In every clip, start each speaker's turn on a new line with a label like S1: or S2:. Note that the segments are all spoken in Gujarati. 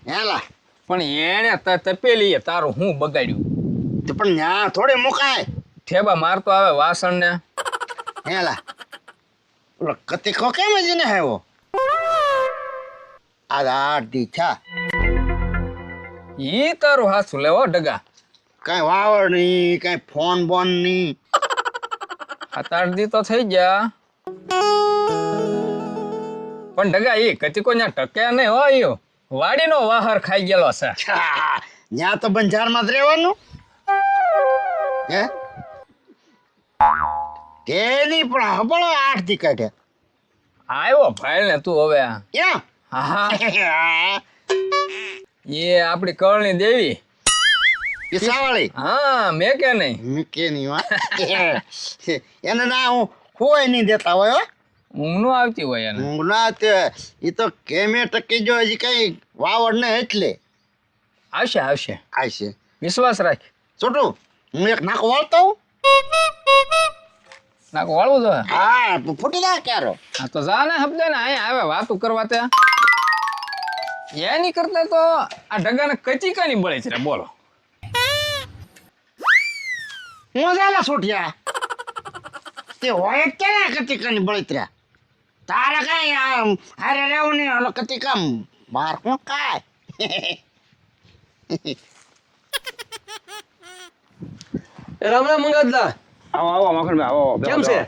S1: હેલા
S2: પણ એને તપેલી તારું હું બગાડ્યું.
S1: તો પણ ન્યા થોડે મુકાય.
S2: ઠેબા મારતો આવે વાસણ ને.
S1: હેલા ઓલો કતિકો કેમ જ ને આવ્યો આ 8 દી થયા
S2: ઈ તારું હાસું લેવો ડગા.
S1: કઈ વાવડ નહીં કઈ ફોન બોન નહીં.
S2: 7-8 દી તો થઈ ગયા પણ ડગા ઈ કતિકો ન્યા ટક્યા નહીં હોય યો વાડીનો વાહર ખાઈ ગયેલો છે.
S1: ન્યા તો બંજારમાં જ રહેવાનું હે તેની પણ હબળો 8 દી કાઢ્યા.
S2: આવ્યો ભાઈ ને તું હવે.
S1: ક્યાં
S2: હા એ આપડી કરણી દેવી
S1: ઈસાવાળી
S2: હા મેં કે નહીં
S1: મીકે ની વાત એને ના હું હોય નહીં દેતા હોય હો.
S2: ઊંઘ નો આવતી હોય એને.
S1: ઊંઘ ના તે ઈ તો કેમે ટકી જો હજી કઈ વાવડ ને એટલે
S2: આવશે આવશે
S1: આશે
S2: વિશ્વાસ રાખ.
S1: છોટું હું એક નાક વાળતો હું.
S2: નાક વાળવું તો
S1: હા તું ફૂટી ના ક્યારો.
S2: હા તો જા ને હબદે ને અહીંયા આવે વાતું કરવા ત્યાં એની કરતા તો આ ઢગાને કચીકાની બળે છે રે બોલો.
S1: હું જાલા છોટિયા તે હોય જ ક્યાં કતિકાની બળતરા તારે કઈ હારે રહેવું નહીં હાલો કતિકામ બાર હું કાય.
S3: રામ રામ મંગાદલા.
S2: આવો આવો મખણભાઈ આવો.
S3: કેમ છે?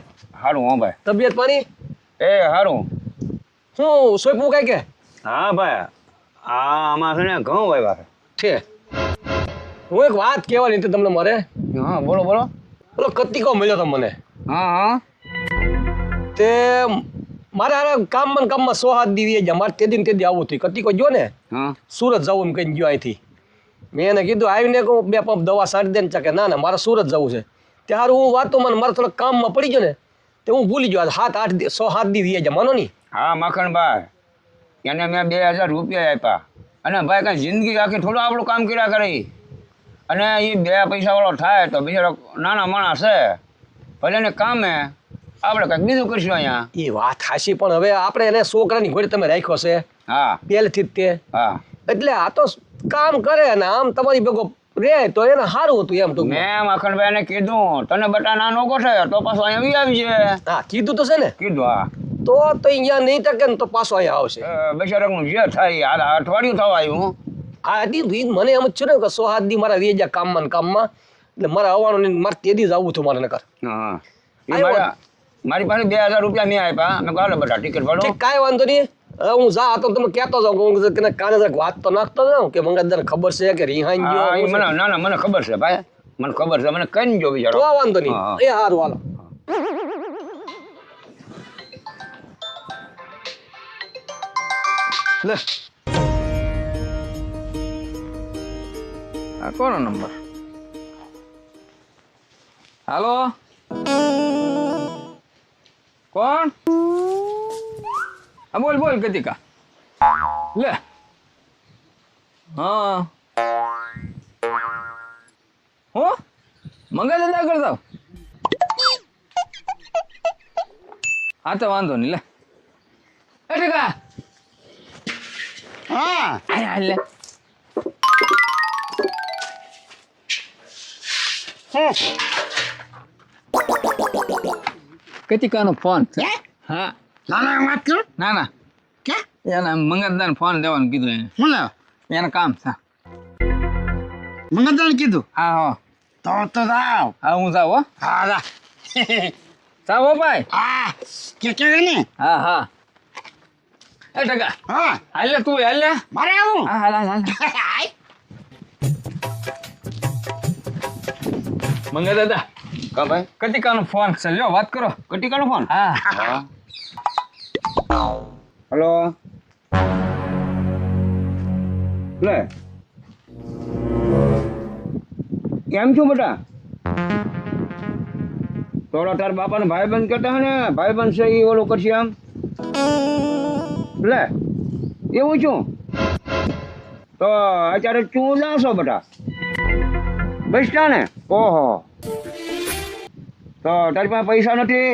S2: હારું હો ભાઈ.
S3: તબિયત પાણી
S2: એ હારું.
S3: શું સોયપું કઈ કે
S2: હા ભાઈ આમાં છે ને ઘઉં વાવ્યા
S3: છે? હું એક વાત કહેવાની હતી તમને મારે.
S2: છે. હા બોલો બોલો.
S3: પેલો કતિકો મળ્યો તો મને
S2: હા હા
S3: તે મારે હારે કામમાં 6-7 દિવસ ગયા મારે તે દી આવું થયું. કતિકો ગયો ને
S2: હા
S3: સુરત જવું એમ કહીને ગયો અહીંથી. મેં એને કીધું આવીને કહું 2 પંપ દવા સારી દે ને કે ના મારે સુરત જવું છે. ત્યારે હું વાતો મને મારે થોડા કામમાં પડી ગયો ને તે હું ભૂલી ગયો. 6-7 દિવસ ગયા માનો નહીં.
S2: હા મખણભાઈ એને મેં 2000 રૂપિયા આપ્યા અને ભાઈ કાંઈ જિંદગી આખી થોડું આપણું કામ કર્યા કરે અને એ 2 પૈસાવાળો થાય તો બિચારો નાના માણસ છે ભલે ને કામે આપણે કંઈક બીજું કરીશું અહીંયા.
S3: એ વાત હાશી પણ હવે આપણે એને છોકરાની ઘોડે તમે રાખ્યો છે
S2: હા
S3: પહેલેથી જ તે
S2: હા
S3: એટલે આ તો કામ કરે ને આમ તમારી ભેગો રે તો એને સારું હતું એમ તો.
S2: મેં મખણભાઈને કીધું તને બટા નાનો ગોઠે તો પાછો અહીંયા આવી છે.
S3: હા કીધું તો છે ને
S2: કીધું હા
S3: તો અહીંયા નહીં ટકે ને તો પાછો અહીંયા આવશે.
S2: બિચારાનું જે થાય હાલ અઠવાડિયું થવા આવ્યું.
S3: હા હતી મને એમ જ છે ને કે 6-7 દી મારા વેજા કામમાં ને કામમાં એટલે મારે આવવાનું નહીં મારે તે દી જ આવવું હતું મારે નકર.
S2: હા મારી પાસે 2000 રૂપિયા મેં આપ્યા મેં કહો બધા ટિકિટ ભરો.
S3: ઠીક કાંઈ વાંધો નહીં. હવે હું જા તો તમે કહેતો જાઉં કે કાને જરાક વાત તો નાખતો જાઉં કે મંગાદાને ખબર છે કે રિહાઈ
S2: હા,
S3: ગયો
S2: ઈ મને ના ના મને ખબર છે ભાઈ મને ખબર છે મને કઈ જો
S3: તો
S2: બિચારો.
S3: વાંધો નહીં.
S2: હા.
S3: એ હારું હાલો.
S2: લે આ કોનો નંબર? હાલો કોણ? હા બોલ બોલ કતિકા. લે હા હું મંગા દાદા કરતા. હા તો વાંધો નહીં લે એ ઠીકા
S1: હા
S2: લે કતિકાનો ફોન છે. હા
S1: નાના વાત કર
S2: ના ના
S1: ક્યાં
S2: એના મંગતદાન ફોન દેવાનું કીધું એને.
S1: શું લાવ
S2: એને કામ છે.
S1: મંગદાન કીધું
S2: હા હો
S1: તો જાવ
S2: હા હું જાઉં હો.
S1: હા જા
S2: જાઉં હો ભાઈ.
S1: હા કે ને
S2: હા હા એ ટકા
S1: હા
S2: હાલ લે તું હાલ લે.
S1: મારે આવું
S2: હા હાલ હાલ હાલ મંગા દાદા
S1: કા ભાઈ
S2: કતિકાનો ફોન છે લ્યો વાત કરો.
S1: કટિકાનો ફોન
S2: હા
S1: હેલો લે કેમ છો બેટા થોડા તાર બાપાને ભાઈબંધ કહેતા હે ને ભાઈબંધ છે એ ઓલું કરશે આમ લે એવું છું તો અત્યારે ચૂ લાવશો બેટા બેસતા ને ઓહો તો તારી પાસે પૈસા નથી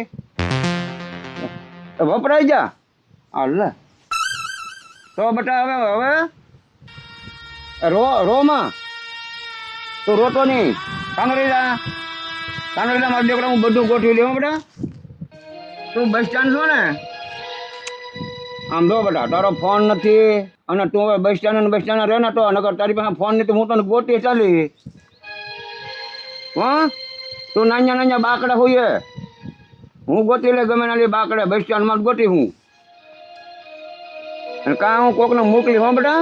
S1: વપરાઈ જા હાલ લે તો બેટા હવે
S2: રોમાં તું રોતો નહીં. કાનરેલા મારો દીકરા હું બધું ગોઠવી લેવું બેટા. તું બસ સ્ટેન્ડ છો ને? આમ જો બેટા તારો ફોન નથી અને તું હવે બસ સ્ટેન્ડ રહે ને તો નકર તારી પાસે ફોન નથી હું તને ગોતી ચાલી. હા તું નાના બાકડા હોઈએ હું ગોતી લે ગમે ના બાકડે બસ સ્ટેન્ડમાં ગોતી હું. અને કાં હું કોકને મોકલી હો બેટા.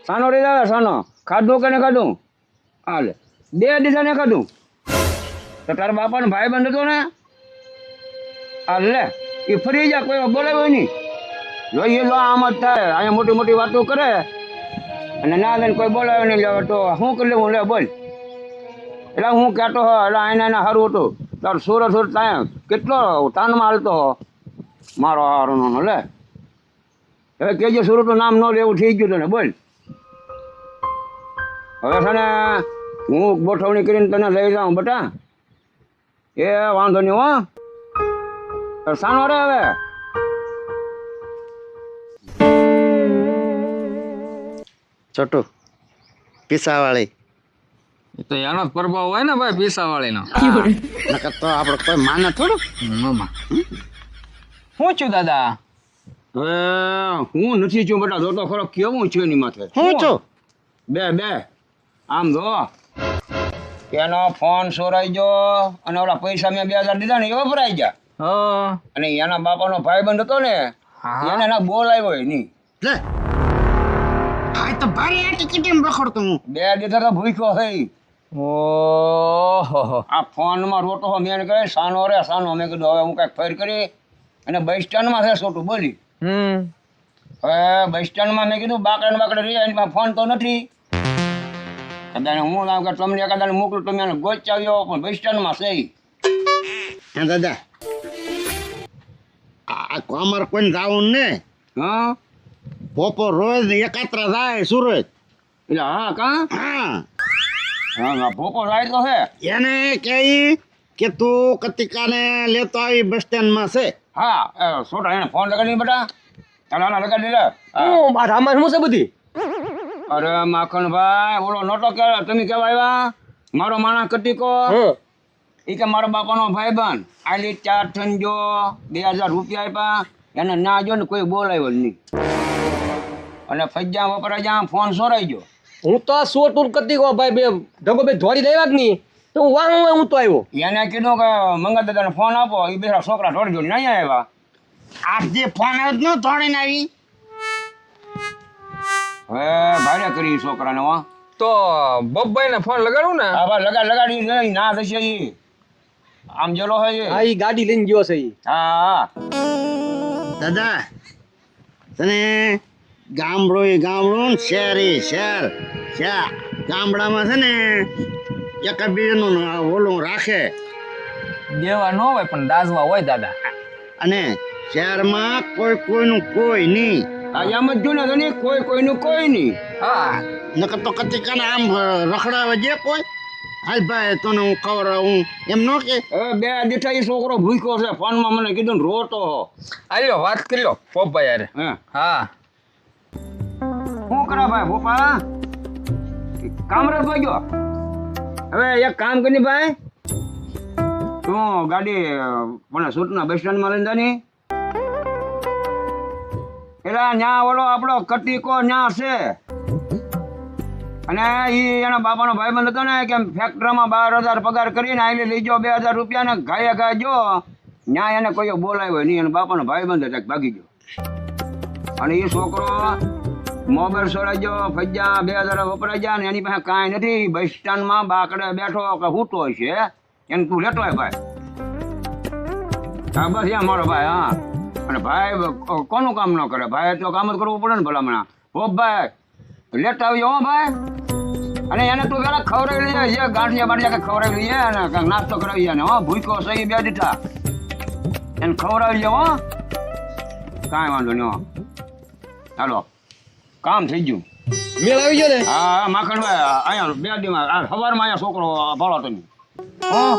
S2: સાનો રહી જાય સાનો ખાધું કે ને ખાધું? હાલે 2 દિવસ ને ખાધું તો તારા બાપાનો ભાઈ બંધ હતો ને હાલ લે એ ફરી જા કોઈ બોલાવ્યો નહીં. જોઈએ લો આમ જ થાય અહીંયા મોટી મોટી વાતો કરે અને ના લઈને કોઈ બોલાવે નહીં લેવા તો શું કરી લેવું લે બોલ. એટલે હું કહેતો હો એટલે આના સારું હતું તાર સુરત ત્યાં કેટલો તાનમાં હાલતો હો મારો હારો લે. હવે કેજે સુરતનું નામ ન લેવું થઈ ગયું તને બોલ. હવે છે ને હું ગોઠવણી કરીને તને લઈ જાઉં બેટા. એ વાંધો નહીં હો સાનો રે. હવે
S1: છોટુ પીસાવાળી
S4: એ તો એનો જ પ્રભાવ હોય ને ભાઈ પીસાવાળીનો.
S1: નકર તો આપણે કોઈ માને થોડું.
S4: મામા શું છું દાદા?
S2: હવે હું નથી છું બેટા જોતો ખરો કેવું છે એની માથે.
S1: હું છું
S2: બે આમ જો એનો ફોન ચોરાઈ ગયો અને ઓલા પૈસા મેં 2000 દીધા ને એ વપરાઈ ગયા.
S4: હા
S2: અને એના બાપાનો ભાઈબંધ હતો ને
S4: હા.
S2: એને ના બોલાવ્યો નહીં.
S1: લે આ તો ભારે આટી કીટીમ રખડતો હું.
S2: 2 દીધા તો ભૂખ્યો થઈ.
S4: ઓહો
S2: આ ફોનમાં રોટો મેં એને કહે સાનો રે સાનો. મેં કીધું હવે હું કાંઈક ફેર કરી અને બસ સ્ટેન્ડમાં છે છોટું બોલી. હવે બસ સ્ટેન્ડમાં મેં કીધું બાકડે રહી એની પાસે ફોન તો નથી. કદાચ હું લાવ કે તમને એકાદાને મોકલું તમે એને ગોચાવ્યો પણ બસ સ્ટેન્ડમાં છે.
S1: હે દાદા આ અમારે કોઈને જાવું ને
S2: હા
S1: પોપો રોજ એકાત્રા જાય સુરત.
S2: એટલે હા કાં
S1: હા
S2: હા ભોપો જાય તો હે.
S1: એને કહી કે તું કતિકાને લેતો આવી બસ સ્ટેન્ડમાં છે.
S2: હા છોટા એને ફોન લગાડી બેટા. ચાલો લગાડી લે.
S3: હું આ રામાયણ શું છે બધી?
S2: અરે માખણભાઈ બોલો નોટો કે તમે કેવા આવ્યા? મારો માણસ કટીકો એ કે મારા બાપાનો ભાઈબંધ આલી 4 ટન જો 2000 રૂપિયા આપ્યા એને ના જો ને કોઈ બોલાવ્યો જ નહીં. અને ફજ્જા વપરાઈ જા ફોન સોરાઈ ગયો.
S3: હું તો આ સો ટૂર કરતી કહો ભાઈ બે ઢગો બે ધોરી દેવા જ નહીં તો હું વાંગ હું તો આવ્યો.
S2: એને કીધું કે મંગા દાદાને ફોન આપો એ બેઠા છોકરા ઢોળી જોડી નહીં આવ્યા.
S1: આજ જે ફોન આવ્યો ન થોડીને આવી.
S2: હવે ભાડે કરી છોકરાને વા
S4: તો બબ્બાઈને ફોન લગાડું ને?
S2: હા ભાઈ લગાડી નહીં ના થશે ઈ આમ જેલો હોય
S3: હા ઈ ગાડી લઈને ગયો છે ઈ.
S2: હા
S1: દાદા તને ગામડું શહેર ગામડામાં છે ને એકબીજાનું ઓલું રાખે
S4: દેવા ન હોય પણ દાજવા હોય દાદા.
S1: અને શહેરમાં કોઈનું કોઈ નહીં.
S2: આ એમ જ જો ને કોઈનું કોઈ નહીં.
S4: હા
S1: નકર તો કતિકાને આમ રખડાવે જે કોઈ હાલ ભાઈ તને હું ખવડાવું એમ ન કે.
S2: હવે 2 દીઠા એ છોકરો ભૂખ્યો છે ફોનમાં મને કીધું ને રોતો
S4: આલ્યો વાત કરી લો પોપભાઈ યાર.
S2: હે
S4: હા
S2: શું કરે ભાઈ ભોપા કામ રસ ગયો. હવે એક કામ કરી ભાઈ તું ગાડી મને સૂટના બસ સ્ટેન્ડમાં લઈને જાની. પેલા ન્યા ઓલો આપણો કટીકો ન્યા છે અને એના બાપાનો ભાઈબંધ હતો ને કે ફેક્ટરીમાં 12,000 પગાર કરીને આઈને લઈ જાઓ 2,000 રૂપિયા ને ઘાય જો ન્યા એને કોઈ બોલાવ્યો નહીં. એના બાપાનો ભાઈબંધ હતો ભાગી ગયો અને એ છોકરો મોબાઈલ છોડાઈ ગયો ફજ્જા 2,000 વપરાઈ ગયા ને એની પાસે કાંઈ નથી. બસ સ્ટેન્ડમાં બાકડે બેઠો કે હૂતો છે એને તું લેતો હોય ભાઈ. હા બસ એમ મારો ભાઈ. હા અને ભાઈ કોનું કામ ન કરે ભાઈ તો કામ જ કરવું પડે ને ભલામણા. હો ભાઈ લેટ આવજો હો ભાઈ. અને એને તું પેલા ખવડાવી લઈએ જે ગાંઠિયા બાંઠિયા કે ખવડાવી લઈએ અને કાંઈક નાસ્તો કરાવી ને હો ભૂખ્યો સહી 2 દીઠા એને ખવડાવી હો કાંઈ વાંધો નહીં. હો ચાલો કામ થઈ ગયું.
S3: મેળ આવી ગયો ને?
S2: હા માખણભાઈ અહીંયા 2 દીમાં સવારમાં અહીંયા છોકરો ભાળો તમે. હા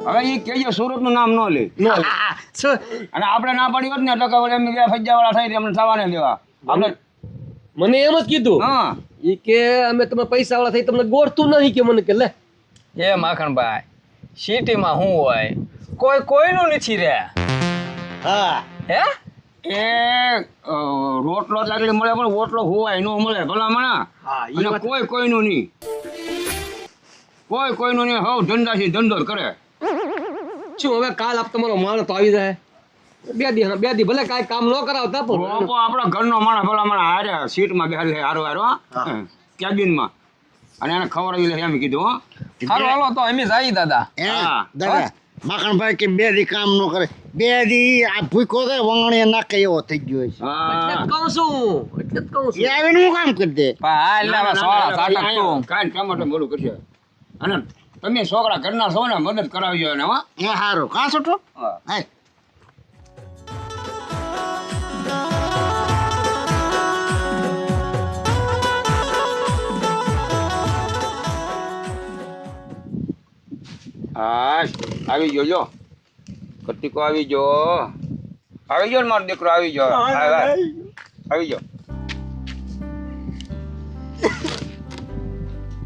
S2: હવે એ કહેજો સુરતનું નામ ન લે.
S1: શું
S2: અને આપણે ના પાડી હોત ને એટલે કે એમ 2 ફજ્જાવાળા થઈ એમને થવાને દેવા આપણે
S3: મને એમ જ કીધું
S2: હા
S3: ઈ કે અમે તમે પૈસા વાળા થઈ તમને ગોળતું નહીં કે મને કે લે
S4: એ માખણભાઈ સિટીમાં શું હોય કોઈ કોઈનું નથી રે
S1: હા
S4: હે
S2: એ રોટલો ચાકડી મળે પણ ઓટલો હોવાય નો મળે ભલામણા
S3: હા ઈ
S2: અને
S3: વાત
S2: કોઈ કોઈનું નહીં કોઈ કોઈનું નહીં હવ ધંધાથી ધંધો જ કરે
S3: શું હવે કાલ આપ તમારો માણસ તો આવી જાય બે દી ભલે કાંઈ કામ ન કરાવતા પણ
S2: બાપો આપણા ઘરનો માણસ ભલામણા હારે સીટમાં બેહાડી લે હારો હારો કેબિનમાં અને એને ખવડાવી લે એમ કીધું હો
S4: હાલો હાલો તો એમ જઈ દાદા
S1: એ
S2: હા.
S1: દાદા માખણભાઈ કે બે દી કામ ન કરે બે દી આ ભૂખો છે વંગણીએ નાખે એવો થઈ ગયો છે
S3: એટલે
S2: હા
S3: જ કહું છું એટલે જ કહું છું
S1: એ આવીને હું કામ કરી દે
S4: પણ હાલ ને હવે સોળા સાટક તું
S2: કાંઈ ટમાટો મોડું કરશે અને તમે છોકરા ઘરના છો ને મદદ કરાવજો એને હા
S1: એ હારું કાં છોટો
S2: હા.
S1: હાય
S2: હા આવી ગયો જો કટિકો આવી ગયો આવી ગયો ને મારો દીકરો આવી ગયો આવી ગયો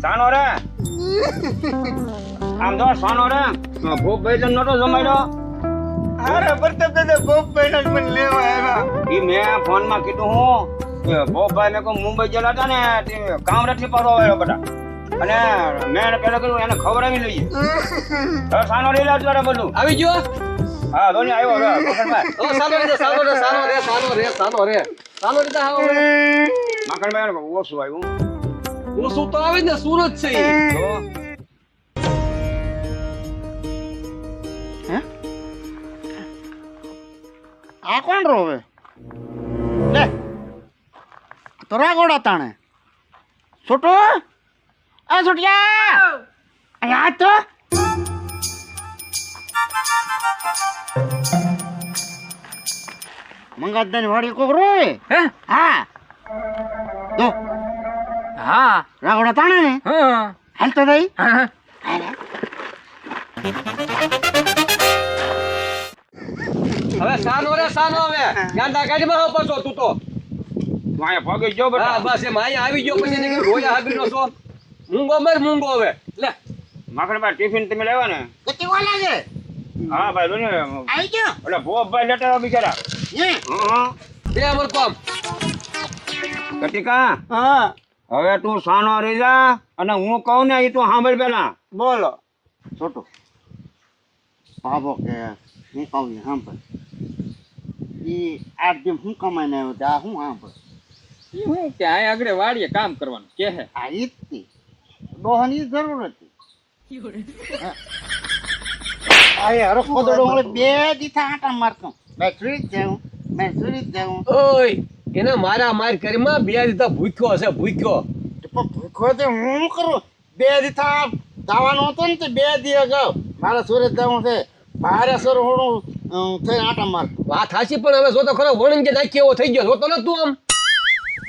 S2: સાનો રે આમ જો સાનો રે ભૂખ ભાઈ તને નતો જમાડ્યો
S1: અરે પ્રતાપ દાદા ગોપભાઈ મને લેવા આવ્યા
S2: ઈ મેં ફોનમાં કીધું હું કે ભોપભાઈ મેં કહું મુંબઈ ગયેલા હતા ને તે કામ નથી પાડો આવ્યો બધા અને મેં એને પેલા કીધું એને ખવડાવી લઈએ હવે સાનો રહી લાવજો રે બધું
S3: આવી ગયો
S2: હા ધોની આવ્યો હવે મકરભાઈ
S3: ઓ સાનો રે સાનો રે સાનો રે સાનો રે સાનો રે સાનો રે તા હવે
S2: મકરભાઈ એને ઓછું આવ્યું
S3: હું શું તો આવે ને સુરત છે ઈ.
S2: તો
S1: આ કોણ રોવે લે તો રાગોડા તાણે છોટો આ છોટિયા અહીંયા આ તો મંગાદાની વાડી કોક રોવે
S4: હે
S1: હા તો
S4: હા
S1: રાગોડા તાણે ને
S4: હા
S1: હાલ તો દઈ
S4: હા.
S3: હવે સાનો રે સાનો હવે ગાંડા કાઢીમાં હો પાછો તું તો
S2: તું અહીંયા પગે જો
S3: હા
S2: બેટા
S3: બસ એમ અહીંયા આવી ગયો પછી નીકળી રોયા હાબીનો છો મૂંગો મર મૂંગો હવે લે
S2: મકરભાઈ ટિફિન તમે લેવા ને
S1: કતી વાર લાગે
S2: હા ભાઈ જોને
S1: આવી ગયો
S2: એટલે ભોપભાઈ લેતા આવ્યા બિચારા
S1: હે
S3: બે અમર કોમ
S2: કટિકા
S1: હા
S2: હવે તું સાનો રહી જા અને હું કહું ને એ તું સાંભળ પેલા
S1: બોલો છોટો બાબો કે હું કહું ને સાંભળ ઈ આઠ દિન હું કમાઈને આવ્યો તે આ હું સાંભળ
S4: ઈ હું કે આ આગળ વાડીએ કામ કરવાનું કે હે
S1: આ ઈ જ તી ડોહાની જરૂર હતી આ યાર ખોદડો મળે બે દીથા આટા મારતો મેં સુરી જ જાઉં
S3: ઓય એને મારા માર કરીમાં બે દીધા ભૂખ્યો હશે ભૂખ્યો
S1: ભૂખો તે હું કરું બે દીથા દાવાનો હતો ને તે બે દી અગાઉ મારે સુરત જવું છે ભારે સર હોડું થઈ આટા મારતો
S3: વાત હાચી પણ હવે જો તો ખરો વણંગે નાખી એવો થઈ ગયો જોતો ને તું આમ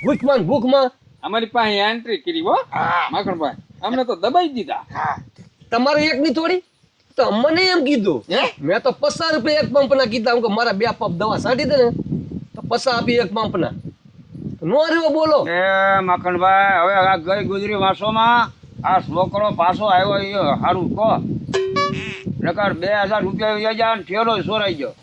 S3: ભૂખમાં ને ભૂખમાં
S4: અમારી પાસે એન્ટ્રી કરી હો
S1: હા
S4: માખણભાઈ અમને તો દબાઈ દીધા
S1: હા
S3: તમારે એક ની થોડી તો મને એમ કીધું
S1: હે
S3: મેં તો 50 રૂપિયા એક પંપ ના કીધા કે મારા બે પંપ દવા સાટી દે ને તો 50 આપી એક પંપ ના નો રહ્યો બોલો
S2: એ મકનભાઈ હવે આ ગઈ ગુજરી વાસોમાં આ છોકરો પાછો આવ્યો એ સારું કહો નકર 2000 રૂપિયા વહી ગયા ને ઠેલો સોરાઈ ગયો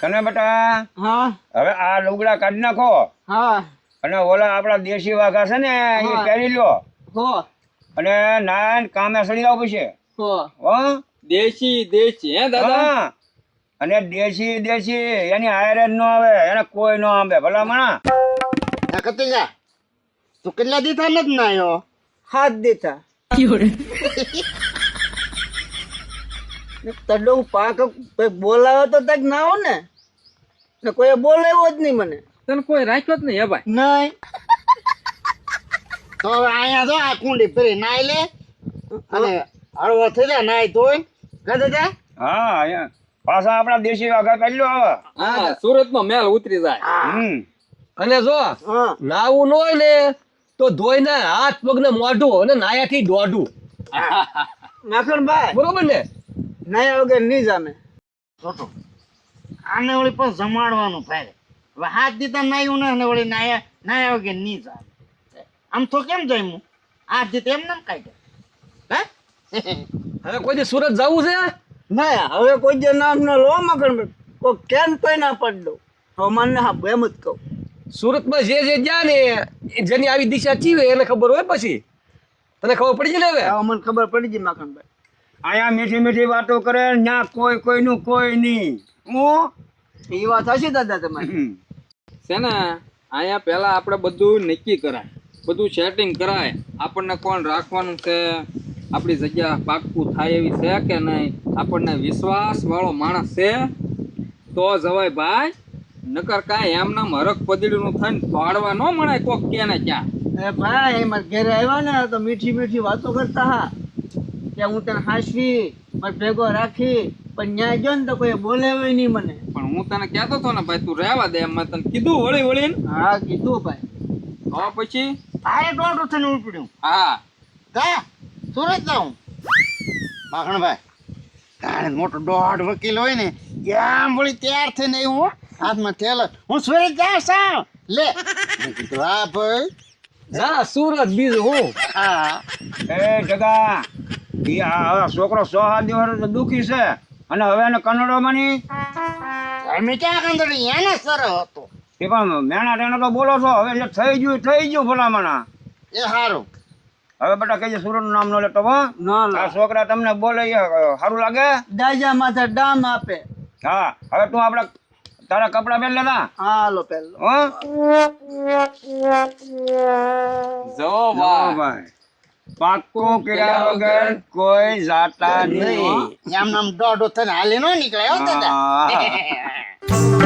S2: તને બેટા
S1: હા
S2: હવે આ લુગડા કાઢી નાખો
S1: હા
S2: અને ઓલા આપણા દેશી વાઘા છે ને એ
S1: હા.
S2: પહેરી લ્યો
S1: હો
S2: અને નાન કામે સડી જાવ પછી
S1: હો
S2: હો
S4: દેશી દેશી હે દાદા
S2: હા. અને દેશી એની હારે ન આવે એને કોઈ ન આંબે ભલામણા
S1: આ કતિકા તું કેટલા દીધા નથી ના આવ્યો 7 દીધા તડો પાક બોલાવો તો તક ના હો ને કોઈ બોલાવ્યો જ નહીં મને
S4: તને કોઈ રાખ્યો જ નહીં હે ભાઈ
S1: નહીં તો હવે અહીંયા જો આ કુંડી ફરી નાઈ લે અને હળવો થઈ જાય નાઈ ધોઈ કદે જા
S2: હા અહીંયા પાછા આપણા દેશી વાઘા કાઢી લો હવે
S4: હા સુરત નો મેલ ઉતરી જાય
S2: હમ
S3: અને જો
S1: હા
S3: નાવું ન હોય ને તો ધોઈને હાથ પગ ને મોઢું અને નાયાથી દોઢું
S1: નાખણભાઈ
S3: બરોબર ને
S1: નાયા વગર નહીં જામે છોટો આને ઓલી પણ જમાડવાનું ભાઈ હવે હાથ દીધા નાયું ને અને વળી નાયા વગર નહીં ચાલે. આમ તો કેમ જમ્યું હાથ દીધા એમ નામ કાઢ્યા હે
S3: હવે કોઈ દી સુરત જવું છે
S5: ના હવે કોઈ જે નામ ન લો મગન કોઈ કેમ કોઈ ના પડ દો તો મને હા એમ જ કહું
S3: સુરતમાં જે જ્યાં ને એ જેની આવી દિશા ચીવે એને ખબર હોય પછી તને ખબર પડી જાય ને હવે
S5: હવે મને ખબર પડી ગઈ માખણભાઈ
S2: અહીંયા મીઠી મીઠી વાતો કરે ત્યાં કોઈનું કોઈ નહીં હું
S5: એ વાત હશે દાદા તમારી
S4: છે ને અહીંયા પહેલા આપણે બધું નક્કી કરાય, બધું સેટિંગ કરાય, આપણને કોણ રાખવાનું છે, આપણી જગ્યા પાક્કું થાય એવી છે કે નહીં, આપણને વિશ્વાસ વાળો માણસ છે તો જવાય ભાઈ. નકર કાંઈ એમના હરક પદડીનું થઈને દોડવા ન મળે કોક કે ને ક્યાં.
S5: એ ભાઈ એ મારા ઘરે આવ્યા ને તો મીઠી મીઠી વાતો કરતા હા કે હું તને હાંસવી મારે ભેગો રાખી પણ ન્યાય ગયો ને તો કોઈ બોલે નહીં મને.
S4: પણ હું તને કહેતો હતો ને ભાઈ તું રહેવા દે, એમ મેં તને કીધું વળી વળીને.
S5: હા કીધું ભાઈ.
S4: તો પછી
S1: તારે દોઢું થઈને ઉપડ્યું
S4: હા
S1: કા સુરત જાઉં માખણભાઈ તારે મોટો દોઢ વકીલ હોય ને આમ વળી તૈયાર થઈને આવ્યું હો હાથમાં થેલ હું સુરત જાઉં સાવ લે મેં કીધું હા ભાઈ
S3: જા સુરત બીજું હું
S1: હા
S2: એ જગા ઈ આ છોકરો 6-7 દિવસ તો દુખી છે અને હવે એને કન્નડોમાં ની
S1: અમે ક્યાં કંદડી એને સર હતો
S2: એ પણ મેણા ટેણા તો બોલો છો હવે જે થઈ ગયું ભલામણા.
S1: એ સારું
S2: હવે બેટા કહીએ સુરતનું નામ ન લેતો હો.
S5: ના
S2: આ
S5: લા
S2: છોકરા તમને બોલે એ સારું લાગે.
S5: દાજા માથે ડામ આપે.
S2: હા હવે તું આપણે તારા કપડા પહેર લેતા
S5: હાલો પેલો
S2: હો
S4: જો
S2: હા
S4: ભાઈ
S2: ભાઈ પાક્કું કર્યા વગર કોઈ જાતા નહીં.
S1: એમ નામ દોઢું થઈને હાલી ન નીકળે હો દાદા
S2: હા.